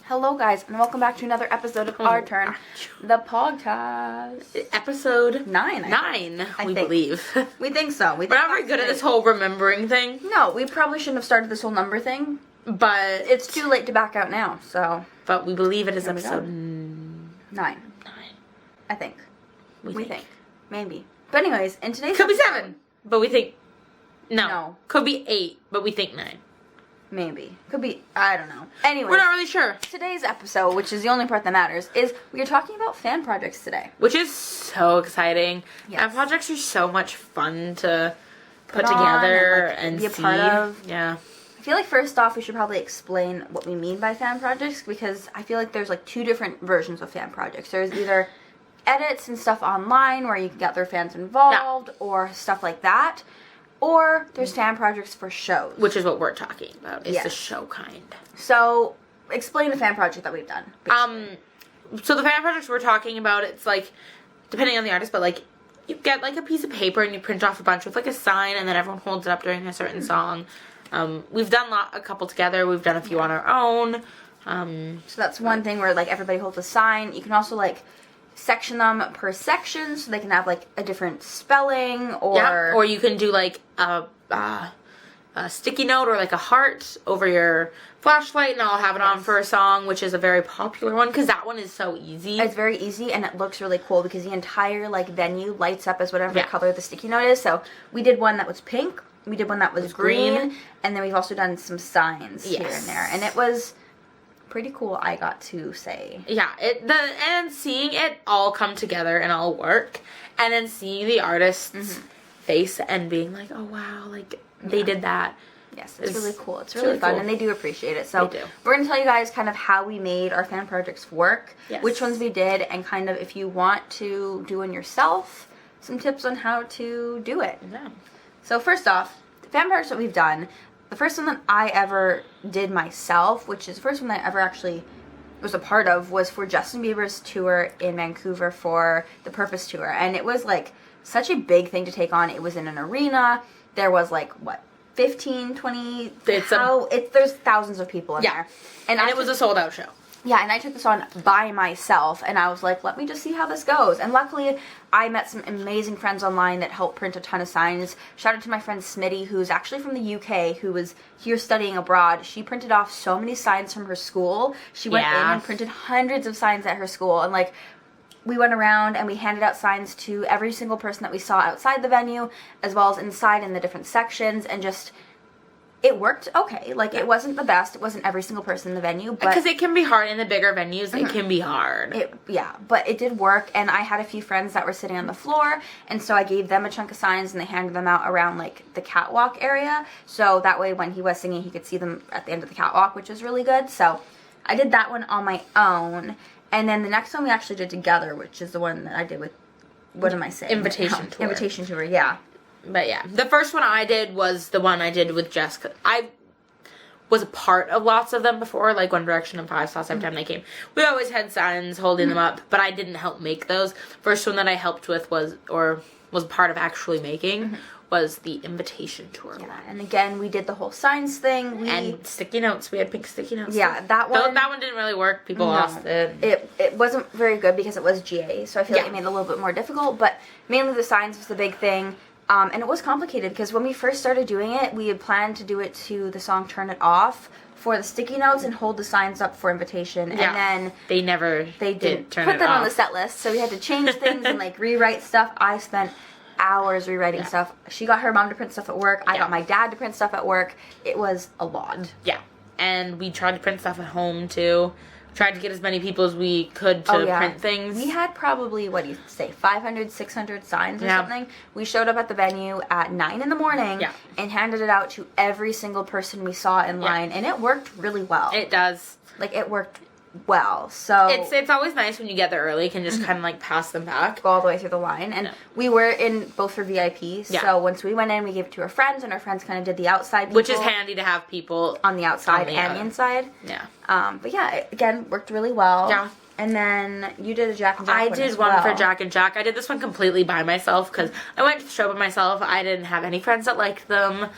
Hello guys, and welcome back to another episode of Our Turn, the podcast. Episode 9. We believe. We think so. We're not very good at this whole remembering thing. No, we probably shouldn't have started this whole number thing. But it's too late to back out now, so. But we believe it is episode 9. I think. We think. Maybe. But anyways, in today's Could be 7, but we think. No. Could be 8, but we think 9. Maybe. Could be, I don't know. Anyways. We're not really sure. Today's episode, which is the only part that matters, is we are talking about fan projects today. Which is so exciting. Yes. Fan projects are so much fun to put together and be a see. part of. Yeah. I feel like first off we should probably explain what we mean by fan projects, because I feel like there's like two different versions of fan projects. There's either edits and stuff online where you can get their fans involved or stuff like that. Or there's fan projects for shows. Which is what we're talking about, is the show kind. So, explain a fan project that we've done. Basically. So the fan projects we're talking about, it's like, depending on the artist, but like, you get like a piece of paper and you print off a bunch with like a sign and then everyone holds it up during a certain song. We've done a couple together, we've done a few on our own. So that's one thing where like everybody holds a sign. You can also like section them per section so they can have like a different spelling, or you can do like a sticky note or like a heart over your flashlight, and I'll have it on for a song, which is a very popular one because that one is so easy. It's very easy and it looks really cool because the entire like venue lights up as whatever color the sticky note is. So we did one that was pink, we did one that was green, and then we've also done some signs here and there, and it was pretty cool, I got to say. Yeah, and seeing it all come together and all work, and then seeing the artist's face and being like, oh wow, like they did that. Yes, it's really cool. It's really fun, and they do appreciate it. So we're going to tell you guys kind of how we made our fan projects work, which ones we did, and kind of if you want to do one yourself, some tips on how to do it. Yeah. So first off, the fan projects that we've done, the first one that I ever did myself, which is the first one that I ever actually was a part of, was for Justin Bieber's tour in Vancouver for the Purpose Tour. And it was like such a big thing to take on. It was in an arena. There was like, 15, 20, there's thousands of people in there. And it was a sold out show. Yeah, and I took this on by myself, and I was like, let me just see how this goes. And luckily, I met some amazing friends online that helped print a ton of signs. Shout out to my friend Smitty, who's actually from the UK, who was here studying abroad. She printed off so many signs from her school. She went in and printed hundreds of signs at her school, and like, we went around and we handed out signs to every single person that we saw outside the venue, as well as inside in the different sections, and just... it worked okay. Like, it wasn't the best. It wasn't every single person in the venue. Because it can be hard in the bigger venues. It can be hard. But it did work. And I had a few friends that were sitting on the floor. And so I gave them a chunk of signs and they handed them out around, like, the catwalk area. So that way when he was singing, he could see them at the end of the catwalk, which was really good. So I did that one on my own. And then the next one we actually did together, which is the one that I did with, what am I saying? Invitation Tour. Invitation Tour, yeah. But yeah, the first one I did was the one I did with Jess. I was a part of lots of them before, like One Direction and Five Sauce every time they came. We always had signs holding them up, but I didn't help make those. First one that I helped with was part of actually making was the Invitation Tour one. And again, we did the whole signs thing. And sticky notes. We had pink sticky notes. Yeah, that one. That one didn't really work. People lost it. It wasn't very good because it was GA, so I feel like it made it a little bit more difficult, but mainly the signs was the big thing. And it was complicated because when we first started doing it, we had planned to do it to the song Turn It Off for the sticky notes and hold the signs up for Invitation. And then they didn't put that on the set list, so we had to change things and like rewrite stuff. I spent hours rewriting stuff. She got her mom to print stuff at work. I got my dad to print stuff at work. It was a lot. Yeah. And we tried to print stuff at home too. Tried to get as many people as we could to print things. We had probably, 500, 600 signs or something. We showed up at the venue at 9 in the morning and handed it out to every single person we saw in line, and it worked really well. It does. Like, it worked well, so... It's always nice when you get there early, you can just kind of, like, pass them back. Go all the way through the line, and we were in both for VIP, so once we went in, we gave it to our friends, and our friends kind of did the outside people. Which is handy to have people... on the outside and the inside. Yeah. But yeah, it, again, worked really well. Yeah. And then you did a Jack and Jack I did one for Jack and Jack. I did this one completely by myself, because I went to the show by myself. I didn't have any friends that liked them.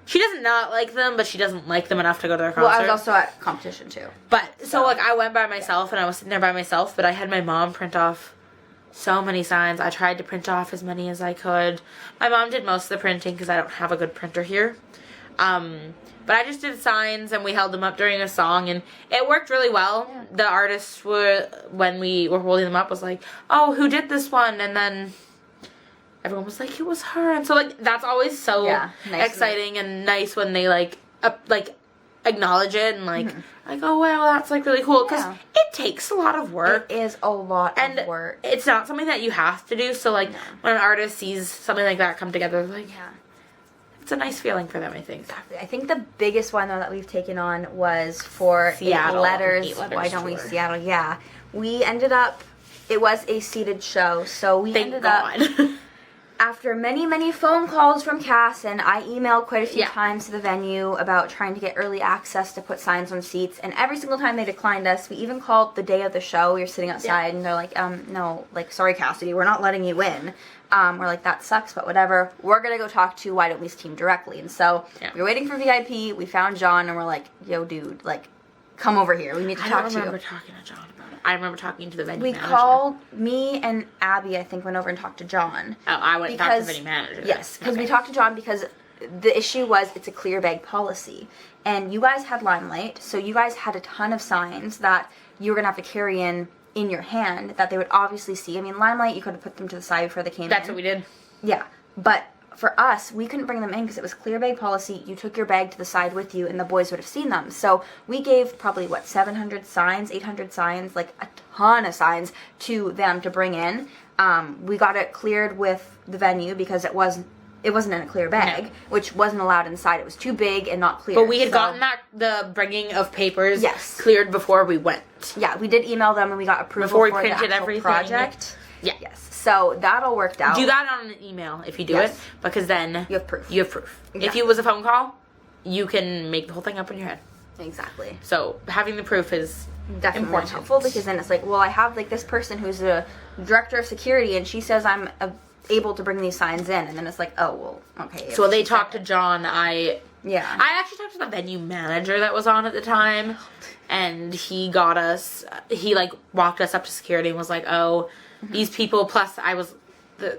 She does not like them, but she doesn't like them enough to go to their concert. Well, I was also at competition too. But, so like, I went by myself, and I was sitting there by myself, but I had my mom print off so many signs. I tried to print off as many as I could. My mom did most of the printing, because I don't have a good printer here. But I just did signs, and we held them up during a song, and it worked really well. Yeah. The artists were, when we were holding them up, was like, oh, who did this one? And then everyone was like, it was her. And so, like, that's always so exciting and nice when they, like, acknowledge it and, like, like, oh, wow, that's, like, really cool. Because it takes a lot of work. It is a lot of work. It's not something that you have to do. So, like, when an artist sees something like that come together, like, it's a nice feeling for them, I think. Exactly. I think the biggest one, though, that we've taken on was for Seattle. Eight letters. Why don't we Seattle? Yeah. We ended up, it was a seated show, so we ended up, after many, many phone calls from Cass, and I emailed quite a few times to the venue about trying to get early access to put signs on seats, and every single time they declined us. We even called the day of the show. We were sitting outside, and they're like, no, like, sorry, Kassidy, we're not letting you in. We're like, that sucks, but whatever. We're going to go talk to Why Don't We's team directly. And so we were waiting for VIP. We found John, and we're like, yo, dude, like, come over here. We need to talk to you. I remember talking to John about it. I remember talking to the venue manager. We called, me and Abby, I think, went over and talked to John. Oh, I went and talked to the venue manager. Yes, because we talked to John because the issue was it's a clear bag policy. And you guys had Limelight, so you guys had a ton of signs that you were going to have to carry in your hand that they would obviously see. I mean, Limelight, you could have put them to the side before they came in. That's what we did. Yeah, but for us, we couldn't bring them in because it was clear bag policy. You took your bag to the side with you, and the boys would have seen them. So we gave probably, 700 signs, 800 signs, like a ton of signs to them to bring in. We got it cleared with the venue because it wasn't in a clear bag, which wasn't allowed inside. It was too big and not clear. But we had gotten the bringing of papers cleared before we went. Yeah, we did email them, and we got approval before we for printed the actual everything. Project. Yeah. Yes. So that all worked out. Do that on an email if you do it, because then you have proof. Exactly. If it was a phone call, you can make the whole thing up in your head. Exactly. So having the proof is definitely important. helpful, because then it's like, well, I have like this person who's a director of security, and she says I'm able to bring these signs in, and then it's like, oh, well, okay. So they talked to John. I actually talked to the venue manager that was on at the time, and he got us, walked us up to security and was like, oh, these people, plus I was,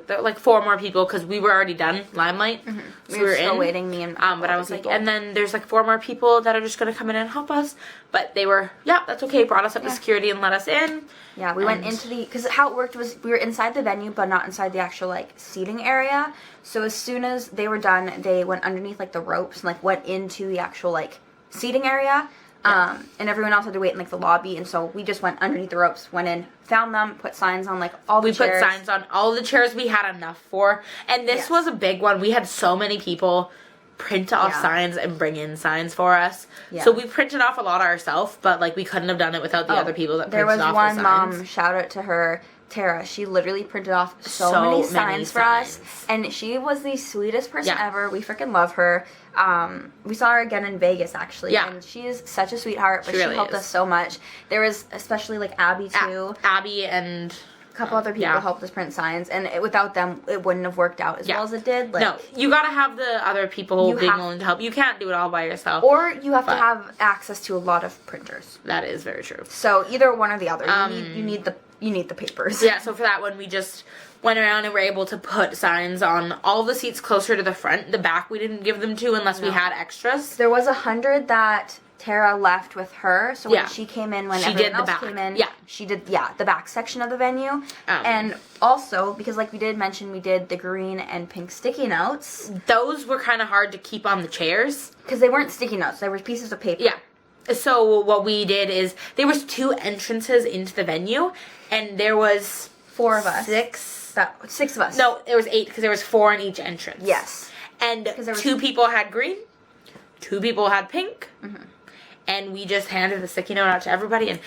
like 4 more people, because we were already done Limelight. So we were still waiting, me and but I was like, and then there's like 4 more people that are just going to come in and help us, but they were, that's okay, brought us up to security and let us in. Yeah, we went into because how it worked was we were inside the venue, but not inside the actual, like, seating area. So as soon as they were done, they went underneath, like, the ropes and, like, went into the actual, like, seating area. And everyone else had to wait in, like, the lobby. And so we just went underneath the ropes, went in, found them, put signs on, like, all the chairs. We put signs on all the chairs we had enough for. And this was a big one. We had so many people print off signs and bring in signs for us. So we printed off a lot ourselves, but, like, we couldn't have done it without the other people that printed off the signs. There was one mom, shout out to her, Tara. She literally printed off so many signs for us, and she was the sweetest person ever. We freaking love her. We saw her again in Vegas, actually, and she is such a sweetheart, but she really helped us so much. There was especially, like, Abby, too. Abby and a couple other people helped us print signs, and without them, it wouldn't have worked out as well as it did. Like, no, you gotta have the other people being willing to help. You can't do it all by yourself. Or you have to have access to a lot of printers. That is very true. So either one or the other. You need the papers. Yeah, so for that one, we just went around and were able to put signs on all the seats closer to the front. The back we didn't give them to unless we had extras. There was 100 that Tara left with her, so when she came in, when everyone else came in, she did the back section of the venue. And also, because like we did mention, we did the green and pink sticky notes. Those were kind of hard to keep on the chairs. Because they weren't sticky notes, they were pieces of paper. Yeah. So what we did is, there was 2 entrances into the venue, and there was 4 of us. 6 of us. No, there was 8, because there was 4 in each entrance. Yes. And 2 people had green, 2 people had pink, and we just handed the sticky note out to everybody, and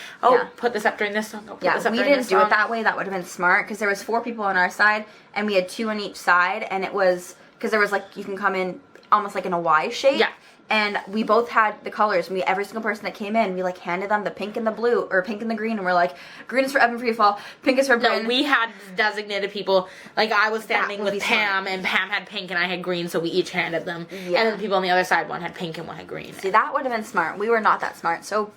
put this up during this song. We didn't do it that way. That would have been smart, because there was 4 people on our side, and we had 2 on each side, and it was because there was, like, you can come in almost like in a Y shape. Yeah. And we both had the colors. And every single person that came in, we like handed them the pink and the blue, or pink and the green, and we're like, green is for Evan Freefall, pink is for Bryn. No, we had designated people. Like, I was standing with Pam, smart. and Pam had pink and I had green, so we each handed them. Yeah. And then the people on the other side, one had pink and one had green. See, that would have been smart. We were not that smart, so...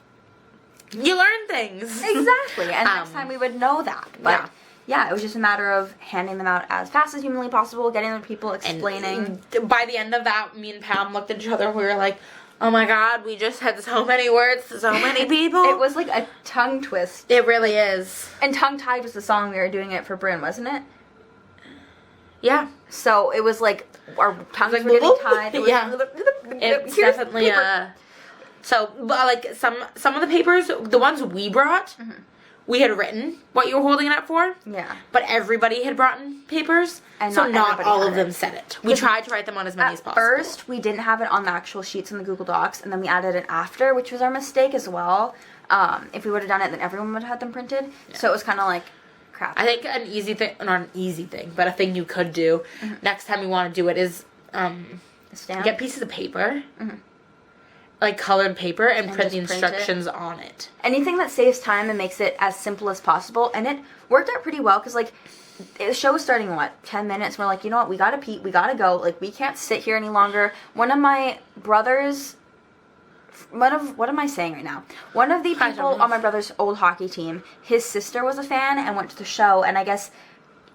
You learn things. Exactly, and next time we would know that. But yeah, it was just a matter of handing them out as fast as humanly possible, getting the people explaining. And by the end of that, me and Pam looked at each other and we were like, oh my god, we just had so many words to so many people. It was like a tongue twist. It really is. And Tongue Tied was the song we were doing it for Bryn, wasn't it? Yeah. So it was like our tongues were getting tied. It was It's definitely So, like, some of the papers, the ones we brought, we had written what you were holding it up for. Yeah. But everybody had brought papers, and so not all of it. them said it. We tried to write them on as many as possible. At first, we didn't have it on the actual sheets in the Google Docs, and then we added it after, which was our mistake as well. If we would have done it, then everyone would have had them printed. Yeah. So it was kind of like, crap. I think an easy thing, not an easy thing, but a thing you could do next time you want to do it is get pieces of paper. Like colored paper and print the instructions on it. Anything that saves time and makes it as simple as possible. And it worked out pretty well because, like, the show was starting in, 10 minutes? We're like, you know what, we gotta pee, we gotta go. Like, we can't sit here any longer. One of my brothers... what am I saying right now? One of the people on my brother's old hockey team, his sister was a fan and went to the show. And I guess...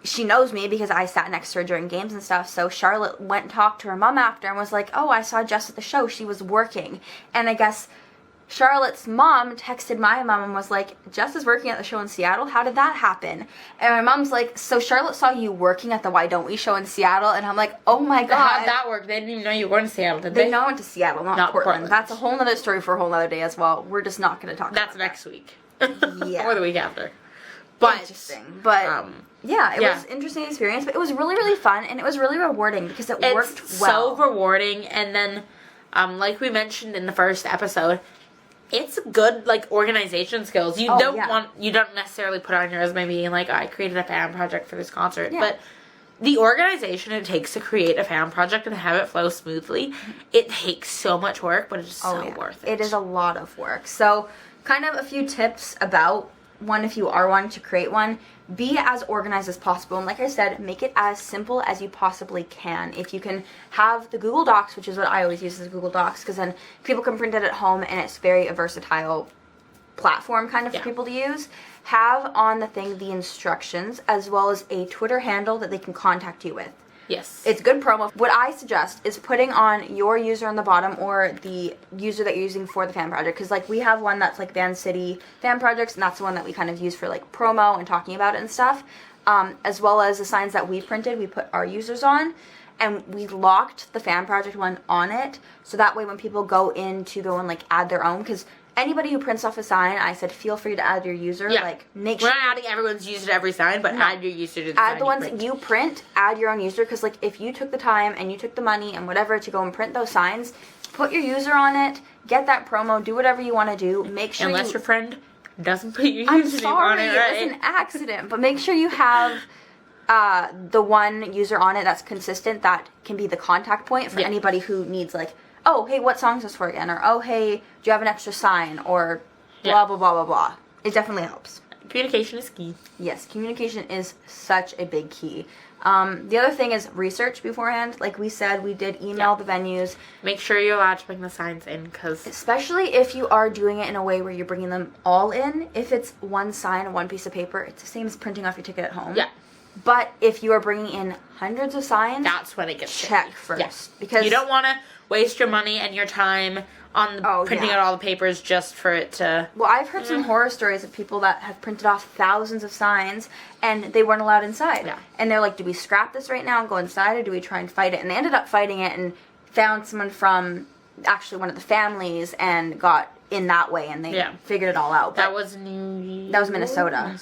she knows me because I sat next to her during games and stuff, so Charlotte went and talked to her mom after and was like, oh, I saw Jess at the show, she was working. And I guess Charlotte's mom texted my mom and was like, Jess is working at the show in Seattle, how did that happen? And my mom's like, so Charlotte saw you working at the Why Don't We show in Seattle? And I'm like, oh my god. How'd that work? They didn't even know you were going to Seattle, did they? They know I went to Seattle, not Portland. That's a whole other story for a whole other day as well. We're just not going to talk about that. That's next week. Yeah. Or the week after. But, interesting. But... yeah, it was an interesting experience, but it was really, really fun, and it was really rewarding because it worked well. So rewarding, and then, like we mentioned in the first episode, it's good, like, organization skills. You don't necessarily put on your resume being like, I created a fan project for this concert, but the organization it takes to create a fan project and have it flow smoothly, it takes so much work, but it's so worth it. It is a lot of work. So, kind of a few tips about one if you are wanting to create one. Be as organized as possible, and like I said, make it as simple as you possibly can. If you can have the Google Docs, which is what I always use as Google Docs, because then people can print it at home and it's very a versatile platform kind of for people to use. Have on the thing the instructions as well as a Twitter handle that they can contact you with. Yes. It's good promo. What I suggest is putting on your user on the bottom or the user that you're using for the fan project. Because, like, we have one that's, like, Van City fan projects, and that's the one that we kind of use for, like, promo and talking about it and stuff. As well as the signs that we printed, we put our users on. And we locked the fan project one on it. So that way when people go in to go and, like, add their own, because... anybody who prints off a sign, I said, feel free to add your user. Yeah. Like, make sure. We're not adding everyone's user to every sign, but add your user to the sign. Add the ones that you print, add your own user, because, like, if you took the time and you took the money and whatever to go and print those signs, put your user on it, get that promo, do whatever you want to do. Make sure unless your friend doesn't put your username on it, right? It was an accident, but make sure you have the one user on it that's consistent, that can be the contact point for anybody who needs, like, oh, hey, what song is this for again? Or, oh, hey, do you have an extra sign? Or blah, blah, blah, blah, blah. It definitely helps. Communication is key. Yes, communication is such a big key. The other thing is research beforehand. Like we said, we did email the venues. Make sure you're allowed to bring the signs in, because... especially if you are doing it in a way where you're bringing them all in. If it's one sign, one piece of paper, it's the same as printing off your ticket at home. Yeah. But if you are bringing in hundreds of signs... that's when it gets check first. Yes. Because you don't want to waste your money and your time on printing out all the papers just for it to... well, I've heard some horror stories of people that have printed off thousands of signs and they weren't allowed inside. Yeah. And they're like, do we scrap this right now and go inside, or do we try and fight it? And they ended up fighting it and found someone from actually one of the families and got in that way, and they figured it all out. But that was Minnesota.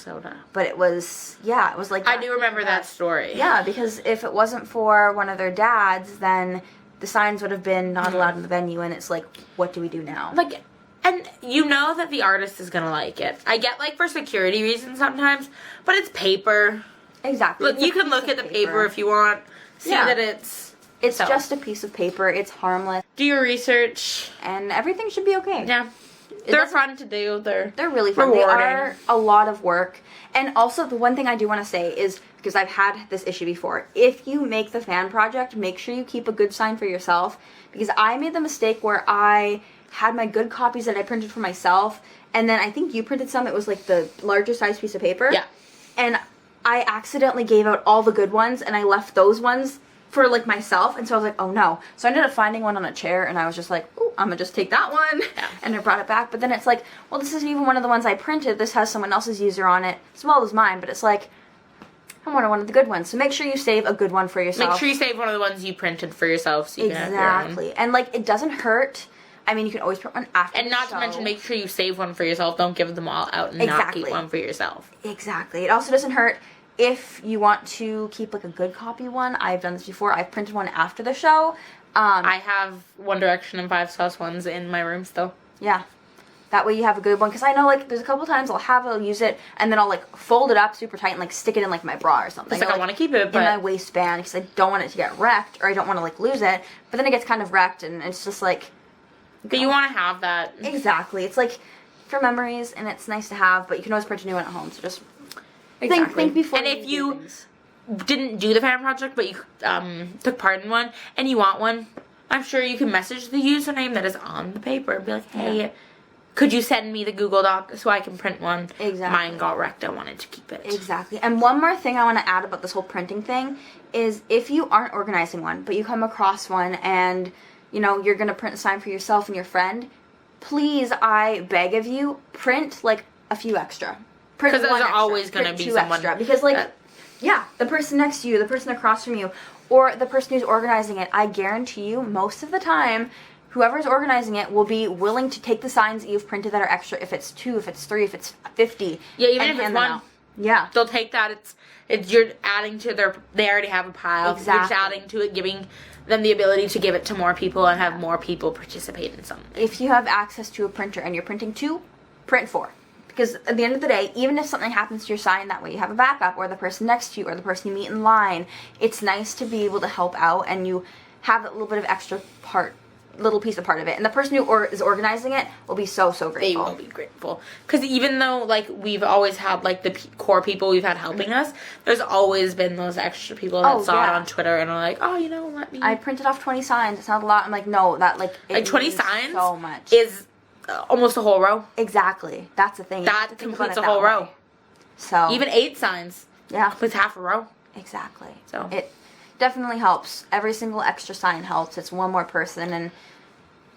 But it was, it was like... I do remember that story. Yeah, because if it wasn't for one of their dads, then... the signs would have been not allowed in the venue, and it's like, what do we do now? Like, and you know that the artist is gonna like it. I get, like, for security reasons sometimes, but it's paper. Exactly. Look, you can look at the paper if you want, see that it's It's So. just a piece of paper. It's harmless. Do your research. And everything should be okay. Yeah. They're fun to do. They're really fun. rewarding. They are a lot of work. And also, the one thing I do want to say is, because I've had this issue before, if you make the fan project, make sure you keep a good sign for yourself. Because I made the mistake where I had my good copies that I printed for myself, and then I think you printed some. It was like the larger size piece of paper. Yeah. And I accidentally gave out all the good ones, and I left those ones for like myself, and so I was like, oh no. So I ended up finding one on a chair, and I was just like, ooh, I'm gonna just take that one. Yeah. And I brought it back. But then it's like, well, this isn't even one of the ones I printed. This has someone else's user on it as well as mine. But it's like, I wanted one of the good ones. So make sure you save a good one for yourself. Make sure you save one of the ones you printed for yourself so you can have your own. Exactly. And like, it doesn't hurt. I mean, you can always print one after And the not show. to mention, make sure you save one for yourself. Don't give them all out and not Exactly. keep one for yourself. Exactly. It also doesn't hurt if you want to keep like a good copy one. I've done this before. I've printed one after the show. I have One Direction and 5 Sauce ones in my room still. Yeah. That way you have a good one. Because I know, like, there's a couple times I'll use it, and then I'll, like, fold it up super tight and, like, stick it in, like, my bra or something. It's like, I want to keep it, but... in my waistband, because I don't want it to get wrecked, or I don't want to, like, lose it. But then it gets kind of wrecked, and it's just, like... But you want to have that. Exactly. It's, like, for memories, and it's nice to have, but you can always print a new one at home, so just... Exactly. Think before and if do you things. didn't do the fan project, but you took part in one, and you want one, I'm sure you can message the username that is on the paper and be like, hey, could you send me the Google Doc so I can print one? Exactly. Mine got wrecked. I wanted to keep it. Exactly. And one more thing I want to add about this whole printing thing is if you aren't organizing one, but you come across one and, you know, you're going to print a sign for yourself and your friend, please, I beg of you, print, like, a few extra. Because there's always going to be someone... extra. Because, like, yeah, the person next to you, the person across from you, or the person who's organizing it, I guarantee you, most of the time, whoever's organizing it will be willing to take the signs that you've printed that are extra, if it's 2, if it's 3, if it's 50. Yeah, even and if it's hand them one. out. Yeah. They'll take that. It's you're adding to their... They already have a pile. Exactly. You're just adding to it, giving them the ability to give it to more people and have more people participate in something. If you have access to a printer and you're printing 2, print 4. Because at the end of the day, even if something happens to your sign, that way you have a backup, or the person next to you, or the person you meet in line, it's nice to be able to help out, and you have that little bit of extra little piece of part of it. And the person who is organizing it will be so, so grateful. They will be grateful. Because even though, like, we've always had, like, the core people we've had helping us, there's always been those extra people that saw it on Twitter and are like, oh, you know, let me... I printed off 20 signs. It's not a lot. I'm like, no, that, like, it like, 20 means signs so much. is almost a whole row. Exactly. That's the thing. You have That to think about completes it a whole that row. way. So... Even 8 signs completes half a row. Exactly. So it definitely helps. Every single extra sign helps. It's one more person, and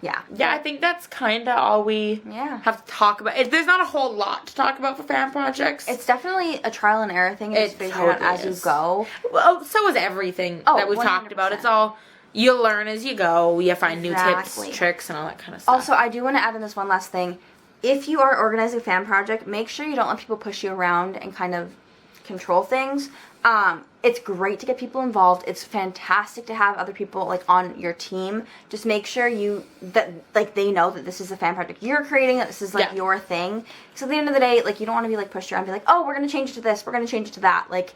yeah. Yeah, I think that's kind of all we have to talk about. There's not a whole lot to talk about for fan projects. It's definitely a trial and error thing. It's figuring out as you go. Well, so is everything that we've talked about. It's all, you learn as you go. You find new tips, tricks, and all that kind of stuff. Also, I do want to add in this one last thing. If you are organizing a fan project, make sure you don't let people push you around and kind of control things. It's great to get people involved. It's fantastic to have other people, like, on your team. Just make sure they know that this is a fan project you're creating, that this is, like, your thing. So at the end of the day, like, you don't want to be, like, pushed around and be like, oh, we're going to change it to this, we're going to change it to that. Like,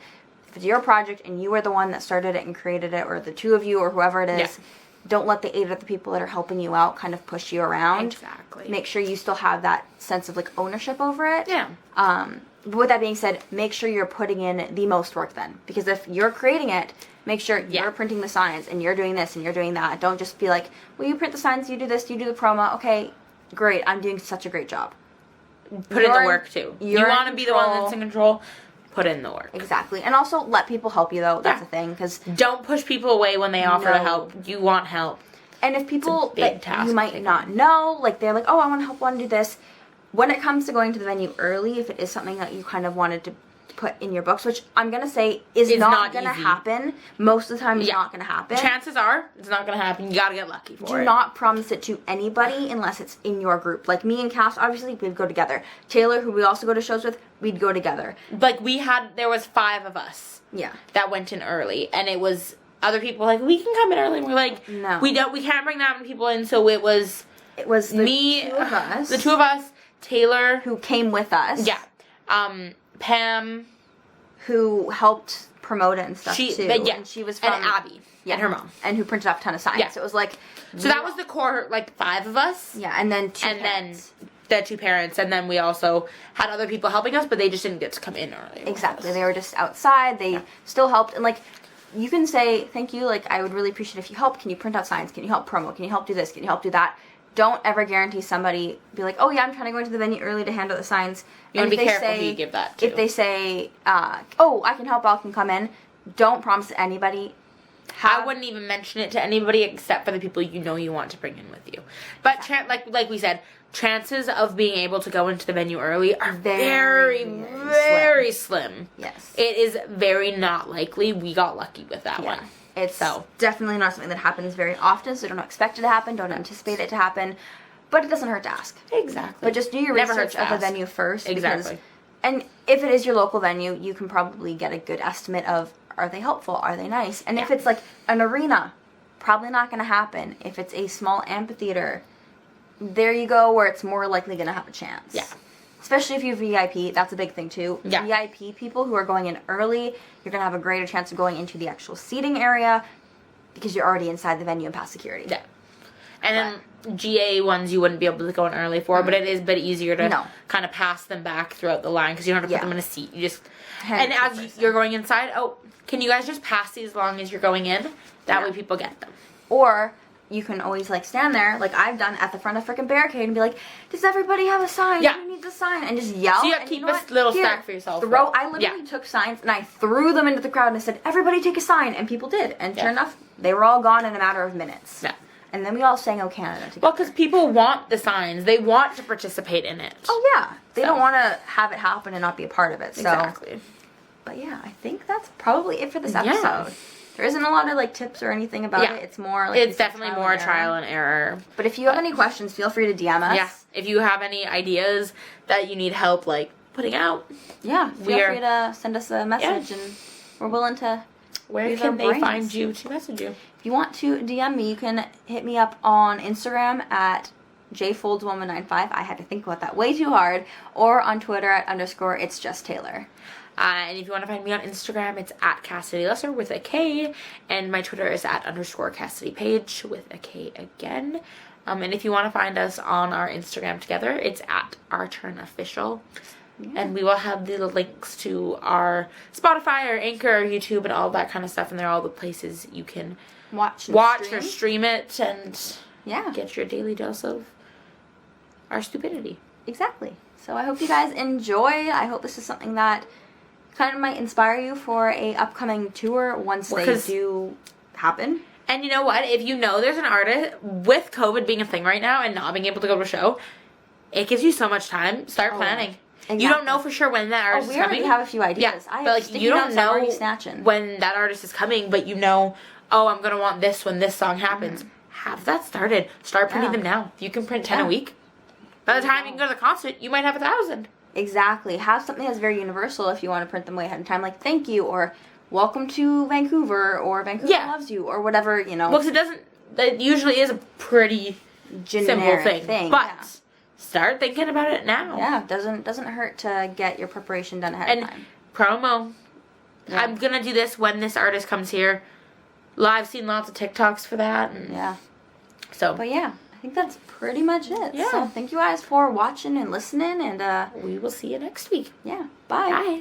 if it's your project and you are the one that started it and created it, or the two of you, or whoever it is, don't let the 8 other people that are helping you out kind of push you around. Exactly. Make sure you still have that sense of, like, ownership over it. Yeah. But with that being said, make sure you're putting in the most work then. Because if you're creating it, make sure you're printing the signs and you're doing this and you're doing that. Don't just be like, well, you print the signs, you do this, you do the promo. Okay, great. I'm doing such a great job. Put in the work, too. You want to be the one that's in control, put in the work. Exactly. And also let people help you, though. That's the thing. Cause don't push people away when they offer to help. You want help. And if people that you might not know, like, they're like, oh, I want to help, want to do this. When it comes to going to the venue early, if it is something that you kind of wanted to put in your books, which I'm going to say is not going to happen. Most of the time, it's not going to happen. Chances are, it's not going to happen. You got to get lucky for it. Do not promise it to anybody unless it's in your group. Like, me and Cass, obviously, we'd go together. Taylor, who we also go to shows with, we'd go together. Like, there was 5 of us. Yeah. That went in early. And it was other people like, we can come in early. And we're like, no. We can't bring that many people in. So it was the 2 of us. The 2 of us. Taylor, who came with us. Yeah. Pam, who helped promote it and stuff too. Yeah. And she was from and Abby and her mom. And who printed off a ton of signs. Yeah. So it was like... So that was the core, like, 5 of us. Yeah, and then 2 parents. The 2 parents, and then we also had other people helping us, but they just didn't get to come in early. Exactly. They were just outside. They still helped. And, like, you can say, thank you, like, I would really appreciate if you help. Can you print out signs? Can you help promo? Can you help do this? Can you help do that? Don't ever guarantee somebody, be like, oh, yeah, I'm trying to go into the venue early to hand out the signs. You want to be careful who you give that to. If they say, oh, I can help, I can come in, don't promise anybody. I wouldn't even mention it to anybody except for the people you know you want to bring in with you. But, like we said, chances of being able to go into the venue early are very slim. Yes. It is very not likely. We got lucky with that one. It's definitely not something that happens very often, so don't expect it to happen, don't anticipate it to happen, but it doesn't hurt to ask. Exactly. But just do your research of the venue first. Exactly. And if it is your local venue, you can probably get a good estimate of, are they helpful, are they nice? And if it's like an arena, probably not going to happen. If it's a small amphitheater, there you go, where it's more likely going to have a chance. Yeah. Especially if you're VIP, that's a big thing too. Yeah. VIP people who are going in early, you're going to have a greater chance of going into the actual seating area because you're already inside the venue and past security. Yeah. And then GA ones you wouldn't be able to go in early for, but it is a bit easier to kind of pass them back throughout the line because you don't have to put them in a seat. You just... And as you're going inside, can you guys just pass these as long as you're going in? That way people get them. Or... you can always, like, stand there, like I've done at the front of frickin' barricade and be like, does everybody have a sign? Yeah. Who needs a sign? And just yell. So you have to keep a little stack for yourself. I literally took signs and I threw them into the crowd and I said, everybody take a sign. And people did. And sure enough, they were all gone in a matter of minutes. Yeah. And then we all sang "O Canada" together. Well, because people want the signs. They want to participate in it. Oh, yeah. They don't want to have it happen and not be a part of it. So. Exactly. But yeah, I think that's probably it for this episode. Yeah. There isn't a lot of, like, tips or anything about it. It's more, like... It's definitely more trial and error. But if you have any questions, feel free to DM us. Yeah. If you have any ideas that you need help, like, putting out. Yeah. Feel free to send us a message, and we're willing to... Where can they find you to message you? If you want to DM me, you can hit me up on Instagram at jfoldswoman95. I had to think about that way too hard. Or on Twitter at _itsjusttaylor. And if you want to find me on Instagram, it's at Kassidy Lesser with a K. And my Twitter is at _Kassidy Page with a K again. And if you want to find us on our Instagram together, it's at Our Turn Official. Yeah. And we will have the links to our Spotify, our Anchor, our YouTube, and all that kind of stuff. And they're all the places you can watch or stream it and get your daily dose of our stupidity. Exactly. So I hope you guys enjoy. I hope this is something that kind of might inspire you for a upcoming tour once they do happen. And you know what? If you know there's an artist, with COVID being a thing right now and not being able to go to a show, it gives you so much time. Start planning. Exactly. You don't know for sure when that artist is coming. We already have a few ideas. Yeah, but like, you don't know when that artist is coming, but you know, I'm going to want this when this song happens. Have that started. Start printing them now. If you can print 10 a week, by the time you can go to the concert, you might have 1,000. Exactly. Have something that's very universal if you want to print them way ahead of time, like thank you, or welcome to Vancouver, or Vancouver loves you, or whatever, you know. Well, because it usually is a pretty simple thing. But start thinking about it now. Yeah, doesn't hurt to get your preparation done ahead of time. And promo. Yeah. I'm going to do this when this artist comes here. I've seen lots of TikToks for that. And but yeah. I think that's pretty much it. Yeah. So thank you guys for watching and listening, and we will see you next week. Yeah. Bye. Bye.